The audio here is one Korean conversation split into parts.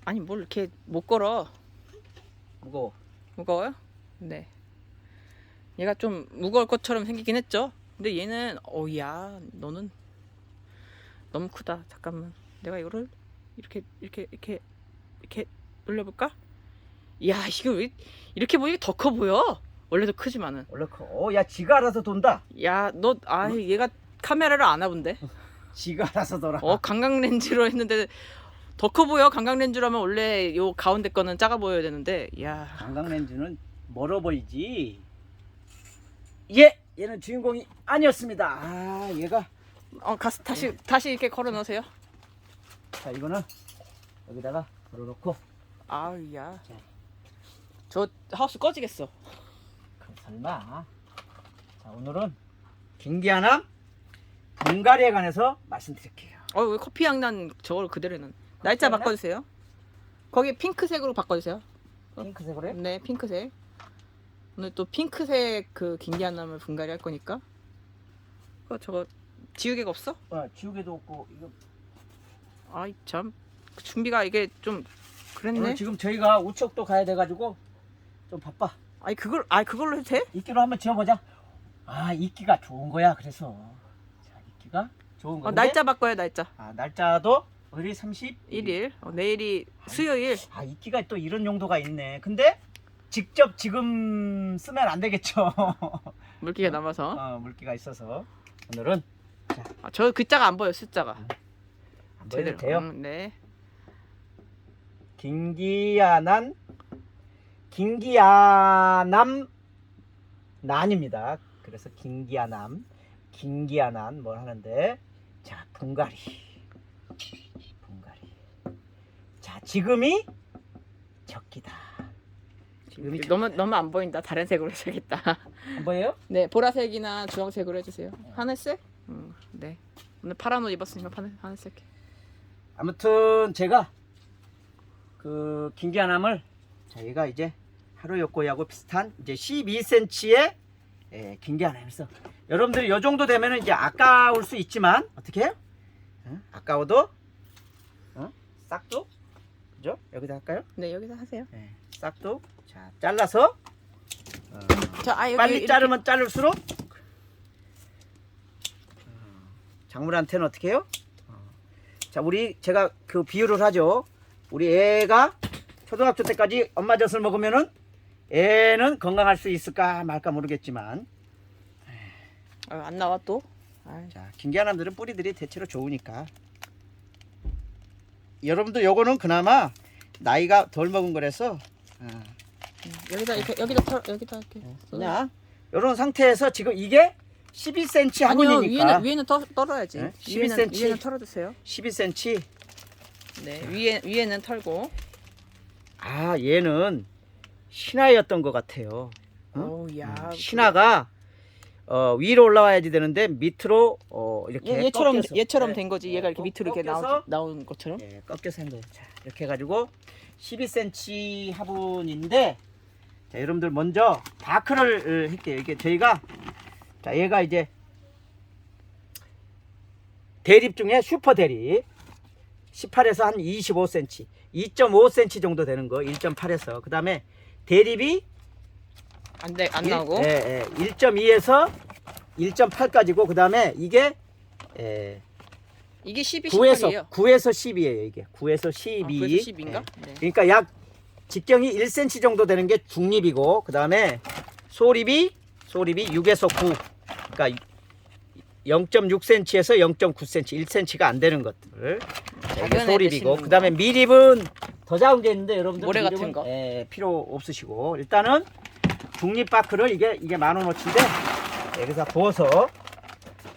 아니 뭘 이렇게 못 걸어. 무거워. 무거워요? 네. 얘가 좀 무거울 것처럼 생기긴 했죠. 근데 얘는 야 너는 너무 크다. 잠깐만. 내가 이거를 이렇게 올려볼까? 야 이거 왜 이렇게 보니까 더 커 보여. 원래도 크지만은. 원래 커. 야, 지가 알아서 돈다. 야 너 얘가 카메라를 안 와본데. 지가 알아서 돌아. 관광 렌즈로 했는데 더 커 보여. 관광 렌즈라면 원래 요 가운데 거는 작아 보여야 되는데. 야. 관광 렌즈는 멀어 보이지. 얘는 주인공이 아니었습니다. 아, 얘가. 다시 이렇게 걸어 넣으세요. 자, 이거는 여기다가 걸어놓고. 야. 저 하우스 꺼지겠어. 그럼 설마. 자, 오늘은 김기아남 분갈이에 관해서 말씀드릴게요. 왜 커피 향 난 저걸 그대로는. 날짜 향 나? 바꿔주세요. 거기 핑크색으로 바꿔주세요. 핑크색으로 해? 네, 핑크색. 오늘 또 핑크색 그 김기아남을 분갈이 할 거니까. 저거 지우개가 없어? 지우개도 없고 이거. 아이 참 준비가 이게 좀 그랬네. 오늘 지금 저희가 우측도 가야 돼가지고 좀 바빠. 그걸로 해도 돼? 이끼로 한번 지어보자. 이끼가 좋은 거야. 그래서 자, 이끼가 좋은 건데. 날짜 바꿔요, 날짜. 날짜도 오늘이 31일. 1일. 내일이 수요일. 이끼가 또 이런 용도가 있네. 근데 직접 지금 쓰면 안 되겠죠. 물기가 남아서. 물기가 있어서 오늘은 저 글자가 안 보여, 숫자가. 안 보여도 돼요. 네. 김기아남 난입니다. 그래서 김기아남 뭘 하는데, 자, 분갈이. 자, 지금이 적기다. 지금이 너무 안 보인다. 다른 색으로 해야겠다. 안 보여요? 네, 보라색이나 주황색으로 해주세요. 하늘색? 네. 오늘 파란 옷 입었으니까 하늘색. 아무튼 제가 그 김기아남을 저희가 이제 하루욕고하고 비슷한 이제 12cm의 김기아남에서 여러분들이 이 정도 되면은 이제 아까울 수 있지만 어떻게 해요? 아까워도 싹도, 그죠? 여기다 할까요? 네, 여기서 하세요. 싹도 자 잘라서 여기 빨리 자르면 자를수록 작물한테는 어떻게 해요? 자, 제가 그 비유를 하죠. 우리 애가 초등학교 때까지 엄마 젖을 먹으면은 애는 건강할 수 있을까 말까 모르겠지만, 안 나와 또. 자, 김기아남들은 뿌리들이 대체로 좋으니까. 여러분들 요거는 그나마 나이가 덜 먹은 거라서 여기다 이렇게 그냥 요런 상태에서 지금 이게 12cm 화분이니까. 위에는 떨어야지. 네? 12cm. 위에는 털어주세요. 12cm. 네, 위에는 털고. 얘는 신화였던 것 같아요. 야. 신화가 위로 올라와야지 되는데 밑으로 이렇게 얘처럼 된 거지. 얘가 이렇게 밑으로 이렇게 꺾여서 나온 것처럼. 꺾여서 한 거예요. 자, 이렇게 해가지고 12cm 화분인데, 자, 여러분들 먼저 바크를 할게요. 이게 저희가, 자, 얘가 이제 대립 중에 슈퍼 대립 18에서 한 25cm, 2.5cm 정도 되는 거, 1.8에서 그 다음에 대립이 안 나오고. 1.2에서 1.8까지고 그 다음에 이게 이게 12, 9에서 18이에요. 12이에요. 이게 9에서 12. 9에서 10인가? 네. 그러니까 약 직경이 1cm 정도 되는 게 중립이고, 그 다음에 소립이 6에서 9. 그러니까 0.6cm에서 0.9cm, 1cm가 안 되는 것들. 이게 소립이고, 그 다음에 미립은 더 작은 게 있는데 여러분들 모래 같은 거. 필요 없으시고, 일단은 중립 바크를 이게 15,000원어치인데 여기서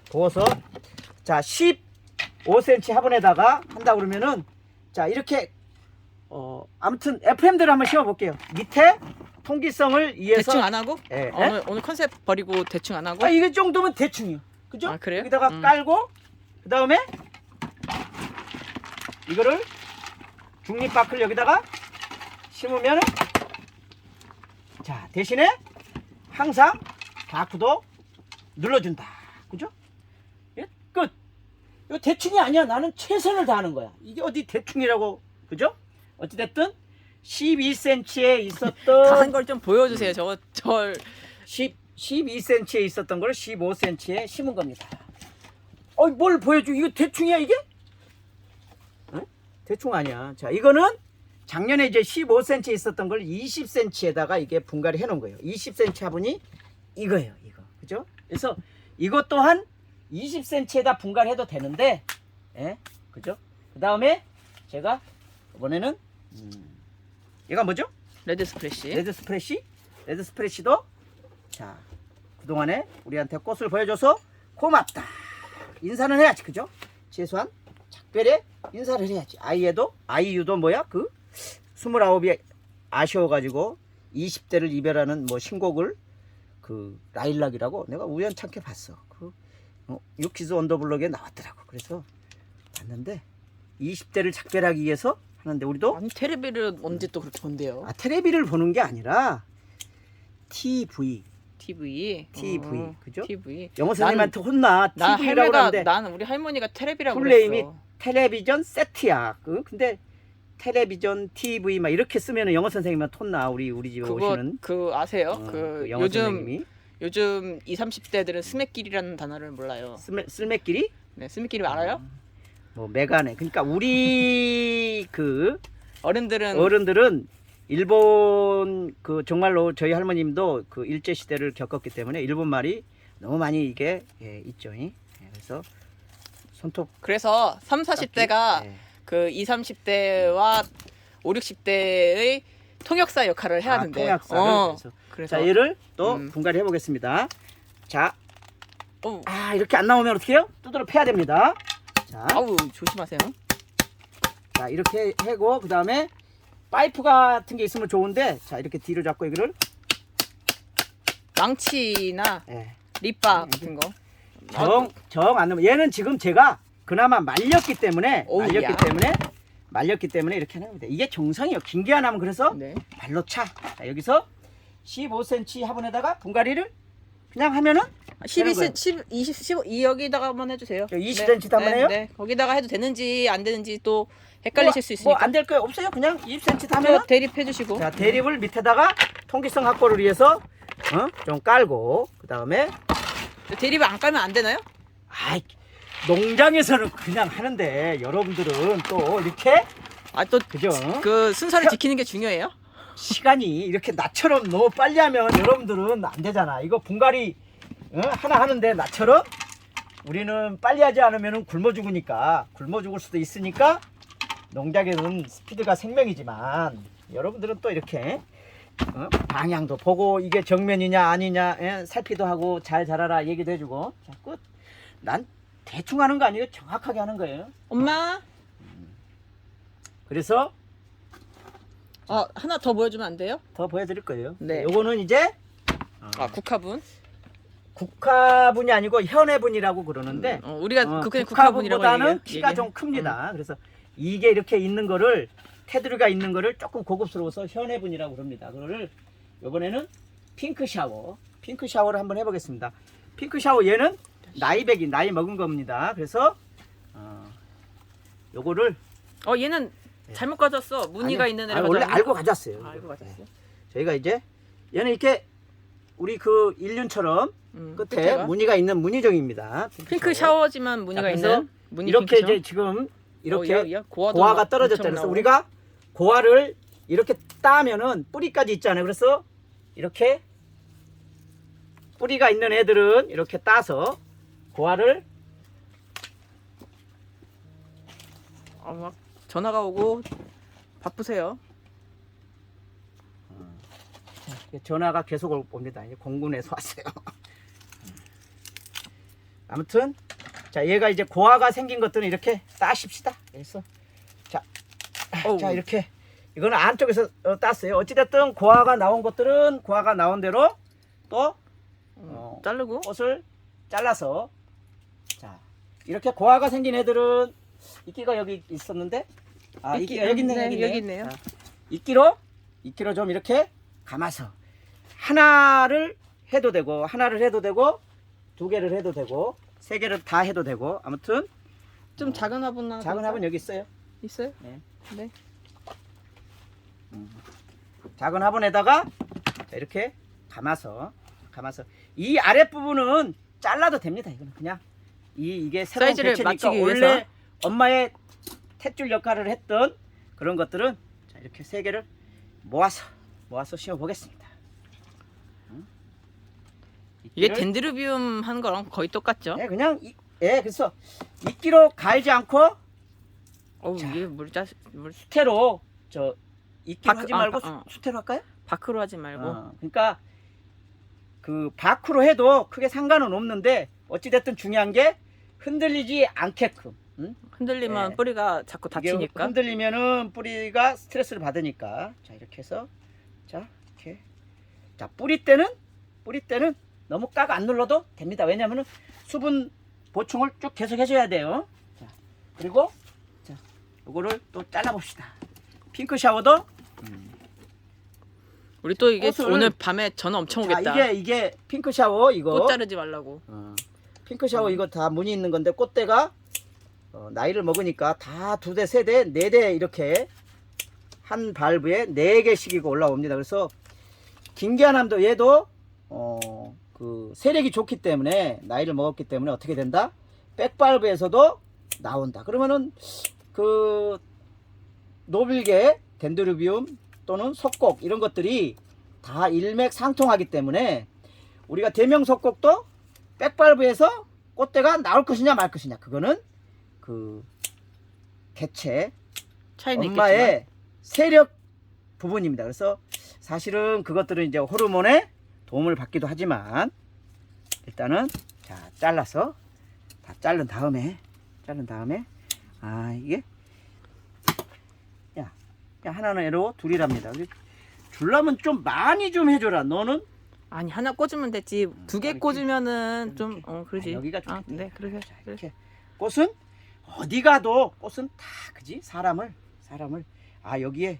부어서 자 15cm 화분에다가 한다 그러면은, 자, 이렇게 아무튼 FM대로 한번 씌워볼게요. 밑에 통기성을 위해서 대충 안 하고? 예. 오늘 컨셉 버리고 대충 안 하고? 이거 정도면 대충이요. 그죠? 그래요? 여기다가 깔고 그 다음에 이거를 중립바크를 여기다가 심으면, 자, 대신에 항상 바크도 눌러준다. 그죠? 끝. 이거 대충이 아니야. 나는 최선을 다하는 거야. 이게 어디 대충이라고, 그죠? 어찌됐든 12cm에 있었던 다른 걸 좀 보여주세요. 저 12cm에 있었던 걸 15cm에 심은 겁니다. 뭘 보여줘? 이거 대충이야 이게? 응? 대충 아니야. 자, 이거는 작년에 이제 15cm 있었던 걸 20cm에다가 이게 분갈이 해놓은 거예요. 20cm 화분이 이거예요, 이거. 그죠? 그래서 이것 또한 20cm에다 분갈해도 되는데, 예, 그죠? 그 다음에 제가 이번에는 얘가 뭐죠? 레드 스프레시. 레드 스프레시도 자, 그동안에 우리한테 꽃을 보여줘서 고맙다. 인사는 해야지, 그죠? 최소한 작별에 인사를 해야지. 아이유도 뭐야? 그 29이 아쉬워가지고 20대를 이별하는 뭐 신곡을 그 라일락이라고 내가 우연찮게 봤어. 그 유키즈 언더블럭에 나왔더라고. 그래서 봤는데 20대를 작별하기 위해서 하는데 우리도 아니 테레비를 언제 또 그렇게 본대요? 텔레비를 보는 게 아니라 TV 그죠? TV. 영어 선생님한테 혼나. 나 TV라고 할머니가 하는데 나는 우리 할머니가 테레비라고 풀네임이 그랬어. 텔레비전 세트야. 근데 텔레비전 TV 막 이렇게 쓰면은 영어 선생님한테 혼나. 우리 집에 그거 오시는 그 아세요? 그 영어 선생님이 요즘 20, 30대들은 스매끼리라는 단어를 몰라요. 쓸매끼리 네, 스매끼리 알아요? 뭐 메가네. 그러니까 우리 그 어른들은 일본 그 정말로 저희 할머님도 그 일제 시대를 겪었기 때문에 일본 말이 너무 많이 이게 있죠. 그래서 손톱 그래서 3, 40대가 그 20, 30대와 5, 60대의 통역사 역할을 해야 된대. 통역사를 그래서 자, 얘를 또 분갈이 해 보겠습니다. 자. 어. 이렇게 안 나오면 어떻게 해요? 두드러 패야 됩니다. 자. 아우, 조심하세요. 자, 이렇게 해고 그다음에 파이프 같은 게 있으면 좋은데 자, 이렇게 뒤로 잡고 이거를 망치나 예. 립밥 같은 거. 정 안 넣으면 얘는 지금 제가 그나마 말렸기 때문에 말렸기 때문에 이렇게 하는 겁니다. 이게 정상이에요. 긴 게 하나면 그래서 네. 발로 차. 자, 여기서 15cm 화분에다가 분갈이를 그냥 하면은 12cm, 10, 20, 15 여기다가만 해주세요. 20cm 도 한번 해요? 네. 거기다가 해도 되는지 안 되는지 또 헷갈리실 수 있으니까. 뭐 안 될 거예요. 없어요. 그냥 20cm 하면 저 대립해주시고. 자, 대립을 밑에다가 통기성 확보를 위해서 좀 깔고 그다음에 대립을 안 깔면 안 되나요? 농장에서는 그냥 하는데 여러분들은 또 이렇게 또 그죠? 그 순서를 지키는 게 중요해요? 시간이 이렇게 나처럼 너무 빨리 하면 여러분들은 안 되잖아. 이거 분갈이 하나 하는데 나처럼 우리는 빨리 하지 않으면 굶어 죽으니까 굶어 죽을 수도 있으니까 농장에는 스피드가 생명이지만 여러분들은 또 이렇게 방향도 보고 이게 정면이냐 아니냐 살피도 하고 잘 자라라 얘기도 해주고 자, 끝. 난 대충 하는 거 아니에요. 정확하게 하는 거예요. 엄마? 그래서 하나 더 보여주면 안 돼요? 더 보여드릴 거예요. 네. 요거는 이제 국화분. 국화분이 아니고 현해분이라고 그러는데 우리가 그냥 국화분이라고 국화분보다는 키가 좀 큽니다. 그래서 이게 이렇게 있는 거를 테두리가 있는 거를 조금 고급스러워서 현해분이라고 그럽니다. 그거를 이번에는 핑크 샤워를 한번 해보겠습니다. 핑크 샤워 얘는 나이 먹은 겁니다. 그래서 요거를 얘는 잘못 가져왔어. 무늬가 있는 애를 원래 가져왔네. 알고 가져왔어요. 알고 가져왔어요. 저희가 이제 얘는 이렇게 우리 그 일륜처럼 끝에 끝에가? 무늬가 있는 무늬종입니다. 핑크 샤워지만 무늬가 있는 무늬 이렇게 핑크죠? 이제 지금 이렇게 고화도 고화가 떨어졌다. 그래서 우리가 고화를 이렇게 따면은 뿌리까지 있잖아요. 그래서 이렇게 뿌리가 있는 애들은 이렇게 따서 고화를 막 전화가 오고 바쁘세요. 전화가 계속 옵니다. 이제 공군에서 왔어요. 아무튼 자, 얘가 이제 고화가 생긴 것들은 이렇게 따십시다. 그래서 자 이렇게 이거는 안쪽에서 땄어요. 어찌됐든 고화가 나온 것들은 고화가 나온 대로 또 자르고 꽃을 잘라서 자 이렇게 고화가 생긴 애들은 이끼가 여기 있었는데 이끼가 여기 있네. 여기 있네요. 자, 이끼로 좀 이렇게 감아서 하나를 해도 되고 두 개를 해도 되고 세 개를 다 해도 되고 아무튼 좀 작은 화분 하나 작은 화분 여기 있어요. 있어요? 네. 네. 작은 화분에다가 자, 이렇게 감아서 이 아랫 부분은 잘라도 됩니다. 이거는 그냥 이게 새로운 사이즈를 개체니까 맞추기 원래 위해서. 엄마의 탯줄 역할을 했던 그런 것들은 자, 이렇게 세 개를 모아서 심어 보겠습니다. 이게 덴드로비움 하는 거랑 거의 똑같죠? 네, 그냥 그래서 이끼로 갈지 않고 자. 이게 물 수태로 저 이끼로 바크- 하지 말고 어. 수태로 할까요? 밖으로 하지 말고. 그러니까 그 밖으로 해도 크게 상관은 없는데 어찌 됐든 중요한 게 흔들리지 않게끔. 응? 흔들리면 네. 뿌리가 자꾸 이게 다치니까. 흔들리면은 뿌리가 스트레스를 받으니까. 자, 이렇게 해서 자, 이렇게. 자, 뿌리 때는 너무 깍 안 눌러도 됩니다. 왜냐면은 수분 보충을 쭉 계속 해줘야 돼요. 자, 그리고 자, 요거를 또 잘라 봅시다. 핑크 샤워도 우리 또 이게 꽃을- 오늘 밤에 전화 엄청 자, 오겠다. 이게 핑크 샤워 이거. 꽃 자르지 말라고. 핑크 샤워 이거 다 무늬 있는 건데 꽃대가 나이를 먹으니까 다 2대, 3대, 4대 이렇게 한 발브에 4개씩이고 올라옵니다. 그래서 김계환암도 얘도 그 세력이 좋기 때문에 나이를 먹었기 때문에 어떻게 된다? 백발브에서도 나온다. 그러면은 그 노빌계, 덴드로비움 또는 속곡 이런 것들이 다 일맥상통하기 때문에 우리가 대명 속곡도 백발브에서 꽃대가 나올 것이냐 말 것이냐 그거는 그 개체 차이는 엄마의 있겠지만. 세력 부분입니다. 그래서 사실은 그것들은 이제 호르몬의 도움을 받기도 하지만 일단은 자 잘라서 다 자른 다음에 이게 야 하나는 애로 둘이랍니다. 줄라면 좀 많이 좀 해줘라. 너는 아니 하나 꽂으면 됐지. 2개 이렇게, 꽂으면은 좀 이렇게. 그러지. 여기가 좀 네, 그러세요. 자, 이렇게 꽃은 어디 가도 꽃은 다 그지 사람을 여기에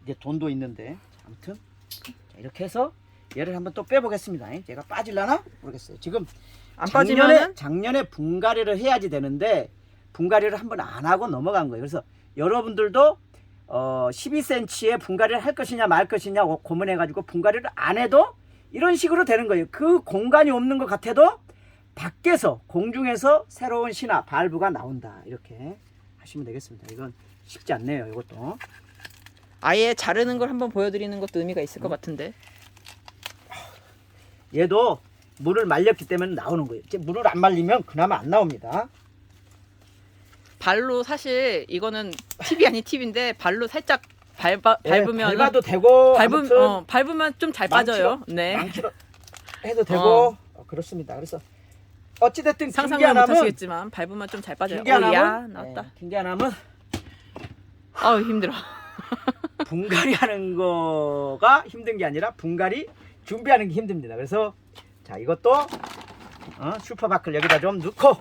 이제 돈도 있는데 자, 아무튼 자, 이렇게 해서 얘를 한번 또 빼보겠습니다. 제가 빠질라나 모르겠어요. 지금 안 빠지면은 작년에 분갈이를 해야지 되는데 분갈이를 한번 안 하고 넘어간 거예요. 그래서 여러분들도 12cm에 분갈이를 할 것이냐 말 것이냐 고민해가지고 분갈이를 안 해도 이런 식으로 되는 거예요. 그 공간이 없는 것 같아도 밖에서 공중에서 새로운 신화 발부가 나온다. 이렇게 하시면 되겠습니다. 이건 쉽지 않네요. 이것도 아예 자르는 걸 한번 보여드리는 것도 의미가 있을 것 같은데. 얘도 물을 말렸기 때문에 나오는 거예요. 이제 물을 안 말리면 그나마 안 나옵니다. 발로 사실 이거는 팁이 아닌 팁인데 발로 살짝 밟으면 밟아도 되고 밟으면 좀 잘 빠져요. 네. 망치로 해도 되고 그렇습니다. 그래서 어찌됐든 상상을 김계환암은 못하시겠지만 밟으면 좀 잘 빠져요. 야 김계환암은 나왔다. 김계환암은 아우 힘들어. 분갈이하는 거가 힘든 게 아니라 분갈이 준비하는 게 힘듭니다. 그래서 자 이것도 슈퍼바클 여기다 좀 넣고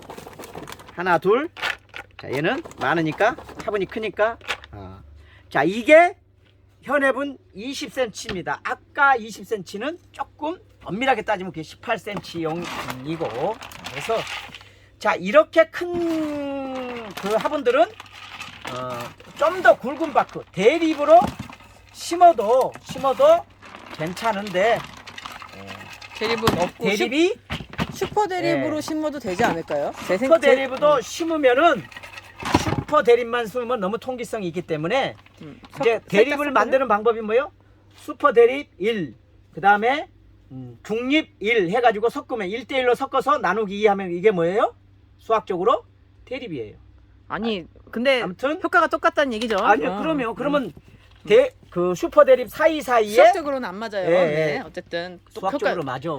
하나 둘. 자 얘는 많으니까 화분이 크니까 자 이게 현앱은 20cm입니다. 아까 20cm는 조금 엄밀하게 따지면 그게 18cm용이고 그래서 자 이렇게 큰 그 화분들은 좀 더 굵은 바크 대립으로 심어도 괜찮은데 대립은 없고 대립이 슈퍼 대립으로 네. 심어도 되지 않을까요? 슈퍼 대립도 심으면은 슈퍼 대립만 심으면 너무 통기성이 있기 때문에 이제 대립을 만드는 방법이 뭐예요? 슈퍼 대립 1, 그 다음에 중립 1 해가지고 섞으면 1대1로 섞어서 나누기 2 하면 이게 뭐예요? 수학적으로 대립이에요. 아니 근데 아무튼 효과가 똑같다는 얘기죠. 아니요 그러면 그 슈퍼 대립 사이사이에 수학적으로는 안 맞아요. 예, 네, 예. 어쨌든 또 수학적으로 맞아.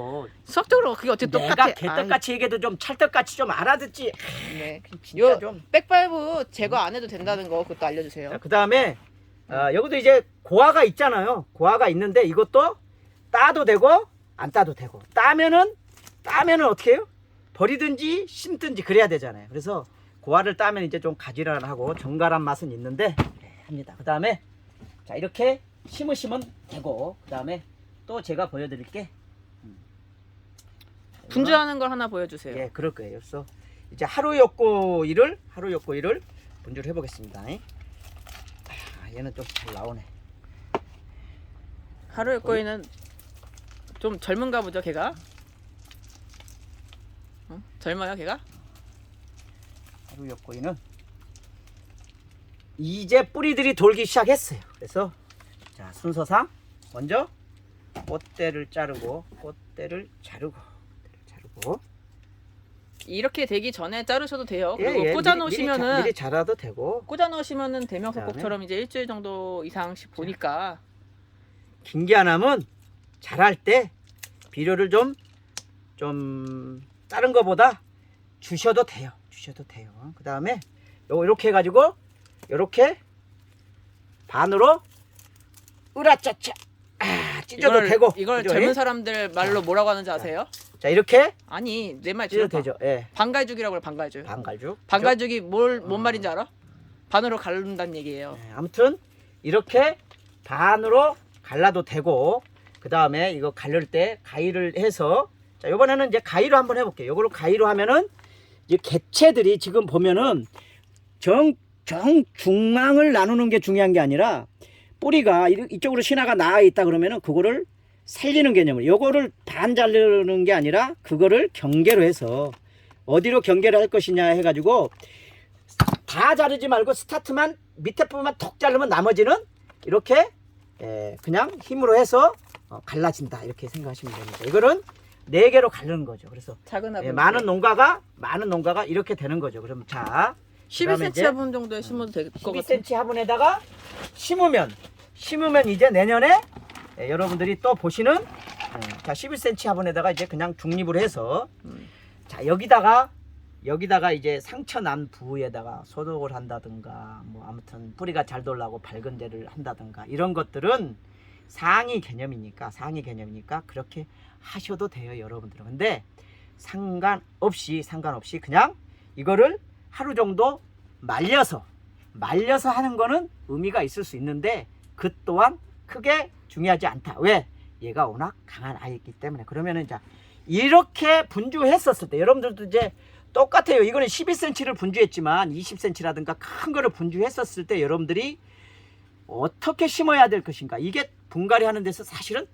수학적으로 그게 어쨌든 내가 똑같아. 개떡같이 얘기해도 좀 찰떡같이 좀 알아듣지. 네. 진짜 요 좀. 백발부 제거 안 해도 된다는 거 그것도 알려주세요. 그 다음에 여기도 이제 고화가 있잖아요. 고화가 있는데 이것도 따도 되고 안 따도 되고 따면은 어떻게 해요? 버리든지 심든지 그래야 되잖아요. 그래서 고화를 따면 이제 좀 가지런하고 정갈한 맛은 있는데 합니다. 그 다음에 자 이렇게 심으시면 되고 그 다음에 또 제가 보여드릴게 분주하는 걸 하나 보여주세요. 예 그럴 거예요. 그래서 이제 하루 엿고일을 분주를 해보겠습니다. 얘는 좀 잘 나오네. 하루 여거이는 좀 젊은가 보죠, 걔가? 젊어요, 걔가? 하루 엿고이는 이제 뿌리들이 돌기 시작했어요. 그래서 자, 순서상 먼저 꽃대를 자르고 이렇게 되기 전에 자르셔도 돼요. 예, 그리고 예, 꽂아 미리 놓으시면은 미리 자라도 되고 꽂아 놓으시면은 대명석곡처럼 이제 일주일 정도 이상씩 보니까 김기아나면 자랄 때 비료를 좀 다른 거보다 주셔도 돼요. 그 다음에 요렇게 해가지고 요렇게 반으로 으라짜짜 찢어도 되고 이걸 그죠? 젊은 사람들 말로 뭐라고 하는지 아세요? 자 이렇게 아니 내 말 찢어도 들어봐. 되죠. 예. 반갈죽이라고 해요. 반갈죽. 반갈죽. 반갈죽이 뭔 말인지 알아? 반으로 갈른다는 얘기예요. 예, 아무튼 이렇게 반으로 갈라도 되고 그 다음에 이거 갈릴 때 가위를 해서 자 이번에는 이제 가위로 한번 해볼게요. 이걸로 가위로 하면은 이제 개체들이 지금 보면은 정중앙을 나누는 게 중요한 게 아니라 뿌리가 이쪽으로 신화가 나와 있다 그러면은 그거를 살리는 개념으로 요거를 반 자르는 게 아니라 그거를 경계로 해서 어디로 경계를 할 것이냐 해가지고 다 자르지 말고 스타트만 밑에 부분만 톡 자르면 나머지는 이렇게 그냥 힘으로 해서 갈라진다 이렇게 생각하시면 됩니다. 이거는 4개로 갈르는 거죠. 그래서 작은 화분. 많은 농가가 이렇게 되는 거죠. 그럼 자 12cm 화분 정도에 심어도 될 것 같아요. 12cm 화분에다가 심으면 이제 내년에 여러분들이 또 보시는 자 11cm 화분에다가 이제 그냥 중립을 해서 자 여기다가 이제 상처 난 부위에다가 소독을 한다든가 뭐 아무튼 뿌리가 잘 돌라고 밝은 데를 한다든가 이런 것들은 상위 개념이니까 그렇게 하셔도 돼요, 여러분들은. 근데 상관없이 그냥 이거를 하루 정도 말려서 하는 거는 의미가 있을 수 있는데 그 또한 크게 중요하지 않다. 왜? 얘가 워낙 강한 아이이기 때문에. 그러면은 자 이렇게 분주했었을 때 여러분들도 이제 똑같아요. 이거는 12cm를 분주했지만 20cm라든가 큰 거를 분주했었을 때 여러분들이 어떻게 심어야 될 것인가. 이게 분갈이 하는 데서 사실은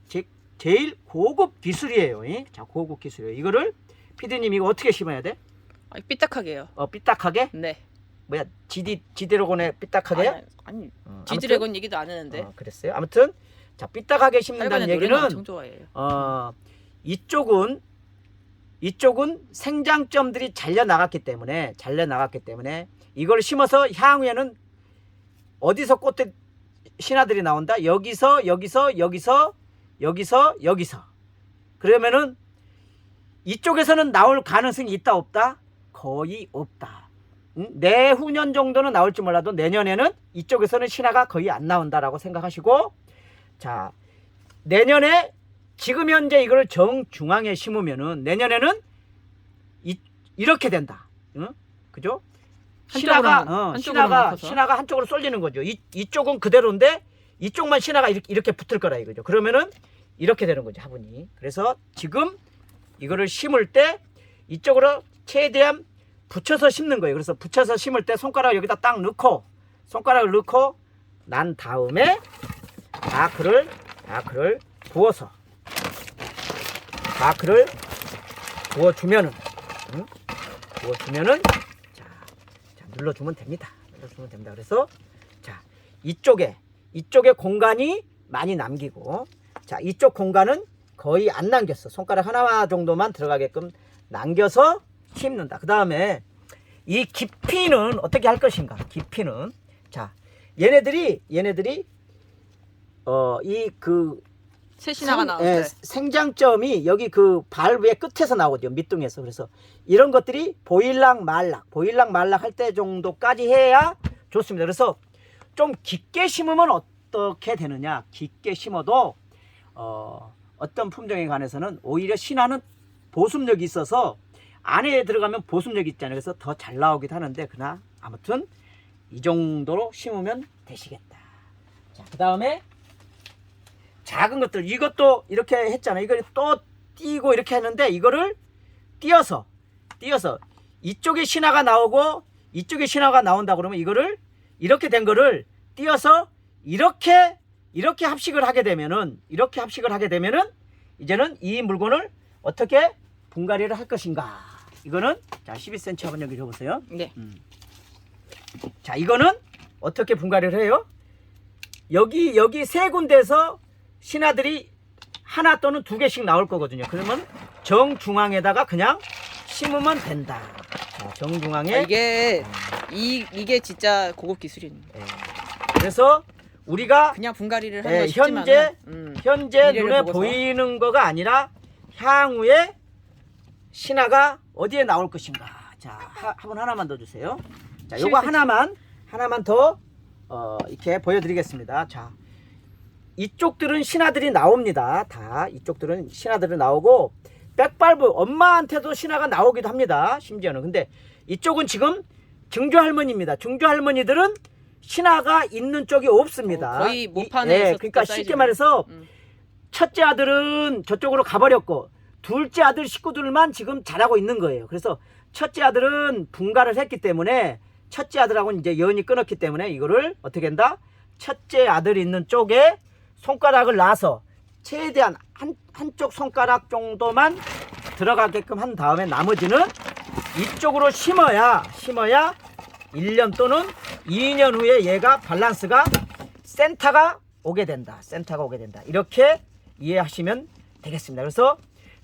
제일 고급 기술이에요. 자, 고급 기술이에요. 이거를 피디님 이거 어떻게 심어야 돼? 삐딱하게요. 삐딱하게? 네. 뭐야 지드래곤의 삐딱하게요? 아니 지드래곤 얘기도 안 했는데. 그랬어요. 아무튼 자 삐딱하게 심는다는 얘기는 엄청 좋아해요. 이쪽은 생장점들이 잘려 나갔기 때문에 이걸 심어서 향후에는 어디서 꽃들 신화들이 나온다. 여기서 그러면은 이쪽에서는 나올 가능성이 있다 없다? 거의 없다. 내후년 정도는 나올지 몰라도 내년에는 이쪽에서는 신화가 거의 안 나온다라고 생각하시고 자 내년에 지금 현재 이걸 정중앙에 심으면은 내년에는 이렇게 된다. 그죠? 신화가 한쪽으로 쏠리는 거죠. 이쪽은 그대로인데 이쪽만 신화가 이렇게 붙을 거라 이거죠. 그러면은 이렇게 되는 거죠, 화분이. 그래서 지금 이거를 심을 때 이쪽으로 최대한 붙여서 심는 거예요. 그래서 붙여서 심을 때 손가락을 여기다 딱 넣고 난 다음에 아크를 부어서 부어주면은 자 눌러주면 됩니다. 그래서 자 이쪽에 공간이 많이 남기고 자 이쪽 공간은 거의 안 남겼어. 손가락 하나 정도만 들어가게끔 남겨서 심는다. 그 다음에 이 깊이는 어떻게 할 것인가? 깊이는 자 얘네들이 새신화가 나오는데 생장점이 여기 그 발 위에 끝에서 나오죠. 밑둥에서. 그래서 이런 것들이 보일락 말락 할 때 정도까지 해야 좋습니다. 그래서 좀 깊게 심으면 어떻게 되느냐? 깊게 심어도 어떤 품종에 관해서는 오히려 신화는 보습력이 있어서 안에 들어가면 보습력이 있잖아요. 그래서 더 잘 나오기도 하는데 그러나 아무튼 이 정도로 심으면 되시겠다. 자, 그 다음에 작은 것들 이것도 이렇게 했잖아요. 이걸 또 띄고 이렇게 했는데 이거를 띄어서 이쪽에 신화가 나오고 이쪽에 신화가 나온다 그러면 이거를 이렇게 된 거를 띄어서 이렇게 이렇게 합식을 하게 되면은 이제는 이 물건을 어떻게 분갈이를 할 것인가. 이거는 자 12cm 한번 여기 줘보세요. 네. 자 이거는 어떻게 분갈이를 해요? 여기 세 군데에서 신하들이 하나 또는 두 개씩 나올 거거든요. 그러면 정중앙에다가 그냥 심으면 된다. 자, 정중앙에 이게 진짜 고급 기술인. 예. 그래서 우리가 그냥 분갈이를 하는 거 예, 쉽지만 현재 미래를 눈에 보고서. 보이는 거가 아니라 향후에 신화가 어디에 나올 것인가. 자, 한번 하나만 더 주세요. 자, 요거 하나만 더 이렇게 보여드리겠습니다. 자, 이쪽들은 신화들이 나옵니다. 다 이쪽들은 신화들이 나오고 백발부 엄마한테도 신화가 나오기도 합니다. 심지어는 근데 이쪽은 지금 증조 할머니입니다. 증조 할머니들은 신화가 있는 쪽이 없습니다. 거의 모판에 있었던 그러니까 사이즈로. 쉽게 말해서 첫째 아들은 저쪽으로 가버렸고 둘째 아들 식구들만 지금 자라고 있는 거예요. 그래서 첫째 아들은 분가를 했기 때문에 첫째 아들하고는 이제 연이 끊었기 때문에 이거를 어떻게 한다? 첫째 아들 있는 쪽에 손가락을 놔서 최대한 한쪽 손가락 정도만 들어가게끔 한 다음에 나머지는 이쪽으로 심어야 1년 또는 2년 후에 얘가 밸런스가 센터가 오게 된다. 이렇게 이해하시면 되겠습니다. 그래서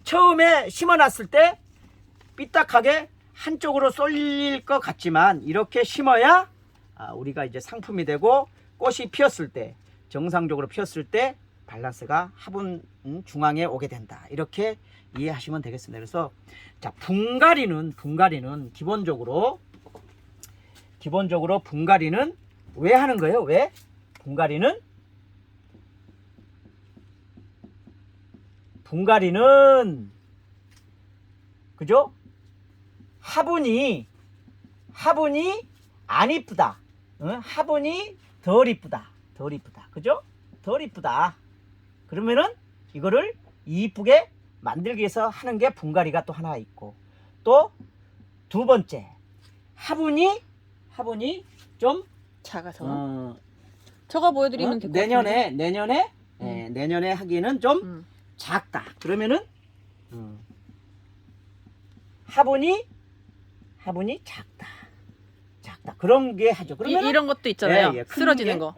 처음에 심어놨을 때 삐딱하게 한쪽으로 쏠릴 것 같지만 이렇게 심어야 우리가 이제 상품이 되고 꽃이 피었을 때 정상적으로 피었을 때 밸런스가 화분 중앙에 오게 된다. 이렇게 이해하시면 되겠습니다. 그래서 자 분갈이는 기본적으로 분갈이는 왜 하는 거예요? 왜? 분갈이는 그죠? 화분이 안 이쁘다. 화분이 덜 이쁘다. 그죠? 덜 이쁘다. 그러면은 이거를 이쁘게 만들기 위해서 하는 게 분갈이가 또 하나 있고 또 두 번째 화분이 좀 작아서 저거 보여드리면 될 것 같은데. 내년에 하기는 좀 작다. 그러면은 화분이 작다. 그런 게 하죠. 그러면 이런 것도 있잖아요. 큰 쓰러지는 게, 거.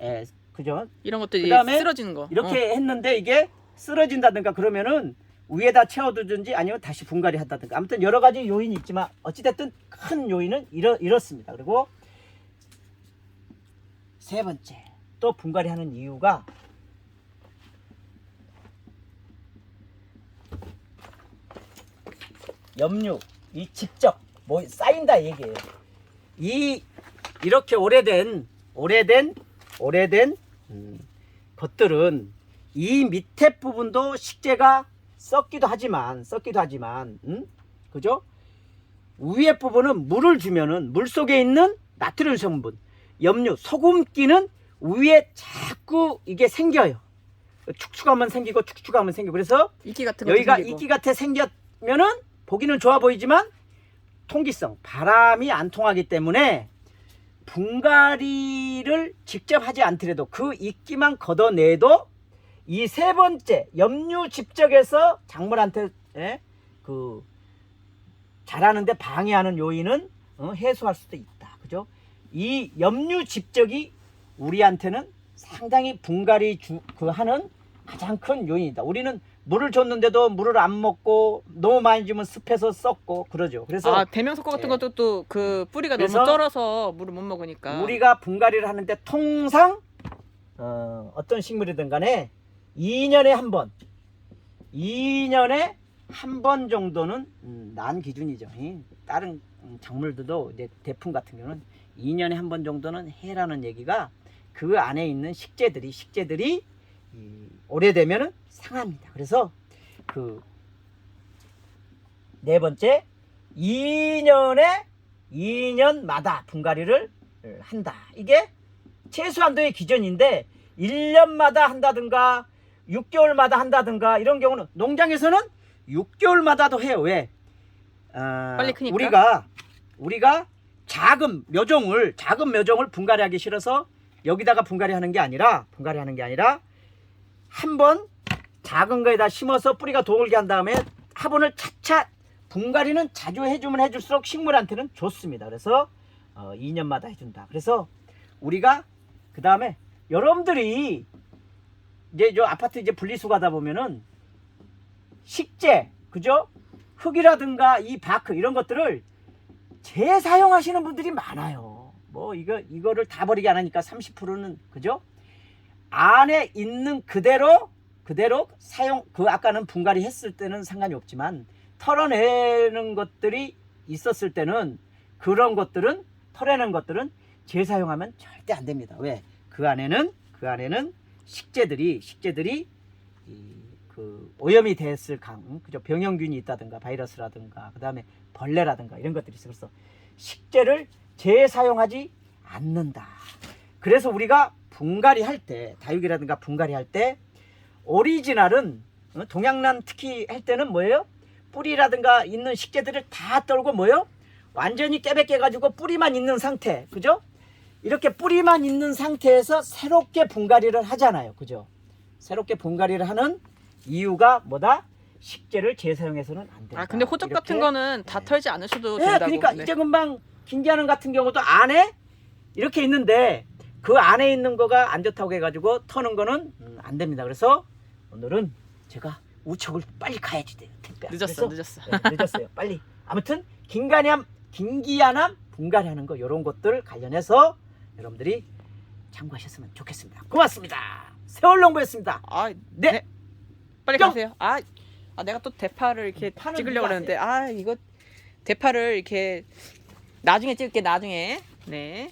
그죠? 이런 것도 그다음에 쓰러지는 거. 이렇게 했는데 이게 쓰러진다든가 그러면은 위에다 채워두든지 아니면 다시 분갈이 한다든가 아무튼 여러 가지 요인이 있지만 어찌됐든 큰 요인은 이렇습니다. 그리고 세 번째 또 분갈이 하는 이유가 염류 이 직접 뭐 쌓인다 얘기예요. 이렇게 오래된 것들은 이 밑에 부분도 식재가 썩기도 하지만 그죠? 위에 부분은 물을 주면은 물 속에 있는 나트륨 성분, 염류, 소금기는 위에 자꾸 이게 생겨요. 축축하면 생기고 그래서 이끼 같은 거 여기가 이끼 같아 생겼면은 보기는 좋아 보이지만 통기성, 바람이 안 통하기 때문에 분갈이를 직접 하지 않더라도 그 이끼만 걷어내도 이 세 번째 염류 집적에서 작물한테 그 자라는데 방해하는 요인은 해소할 수도 있다. 그죠? 이 염류 집적이 우리한테는 상당히 분갈이 하는 가장 큰 요인이다. 우리는 물을 줬는데도 물을 안 먹고 너무 많이 주면 습해서 썩고 그러죠. 그래서 배명석고 같은 것도 또 그 뿌리가 너무 그래서 쩔어서 물을 못 먹으니까. 우리가 분갈이를 하는데 통상 어떤 식물이든 간에 2년에 한 번 정도는 난 기준이죠. 다른 작물들도 이제 대풍 같은 경우는 2년에 한 번 정도는 해라는 얘기가 그 안에 있는 식재들이 오래되면은 상합니다. 그래서 그 네 번째 2년마다 분갈이를 한다. 이게 최소한도의 기준인데 1년마다 한다든가 6개월마다 한다든가 이런 경우는 농장에서는 6개월마다도 해요. 왜? 빨리 크니까. 우리가 작은 묘종을 분갈이하기 싫어서 여기다가 분갈이하는 게 아니라 한번 작은 거에다 심어서 뿌리가 돌게 한 다음에 화분을 차차 분갈이는 자주 해주면 해줄수록 식물한테는 좋습니다. 그래서 2년마다 해준다. 그래서 우리가 그 다음에 여러분들이 이제 저 아파트 이제 분리수거하다 보면은 식재, 그죠? 흙이라든가 이 바크 이런 것들을 재사용하시는 분들이 많아요. 뭐 이거를 다 버리게 안 하니까 30%는 그죠? 안에 있는 그대로 사용, 아까는 분갈이 했을 때는 상관이 없지만 털어내는 것들이 있었을 때는 그런 것들은 털어내는 것들은 재사용하면 절대 안 됩니다. 왜? 그 안에는 식재들이 그 오염이 됐을 그죠? 병영균이 있다든가 바이러스라든가 그다음에 벌레라든가 이런 것들이 있어. 그래서 식재를 재사용하지 않는다. 그래서 우리가 분갈이 할 때, 다육이라든가 분갈이 할 때 오리지널은 동양란 특히 할 때는 뭐예요? 뿌리라든가 있는 식재들을 다 떨고 뭐예요? 완전히 깨백깨 가지고 뿌리만 있는 상태, 그죠? 이렇게 뿌리만 있는 상태에서 새롭게 분갈이를 하잖아요, 그죠? 새롭게 분갈이를 하는 이유가 뭐다? 식재를 재사용해서는 안 된다. 아 근데 호접 이렇게. 같은 거는 다 털지 않으셔도 네, 된다고. 그러니까 네. 이제 금방 김기하는 같은 경우도 안에 이렇게 있는데 그 안에 있는 거가 안 좋다고 해가지고 터는 거는 안 됩니다. 그래서 오늘은 제가 우측을 빨리 가야지 돼요. 늦었어. 네, 늦었어요. 빨리. 아무튼 김기한암 분갈이하는 거 이런 것들 관련해서 여러분들이 참고하셨으면 좋겠습니다. 고맙습니다. 세월농부였습니다. 아, 네. 네. 빨리 뿅! 가세요. 아, 내가 또 대파를 이렇게 파는 찍으려고 누가 그랬는데 이거 대파를 이렇게 나중에 찍을게 나중에. 네.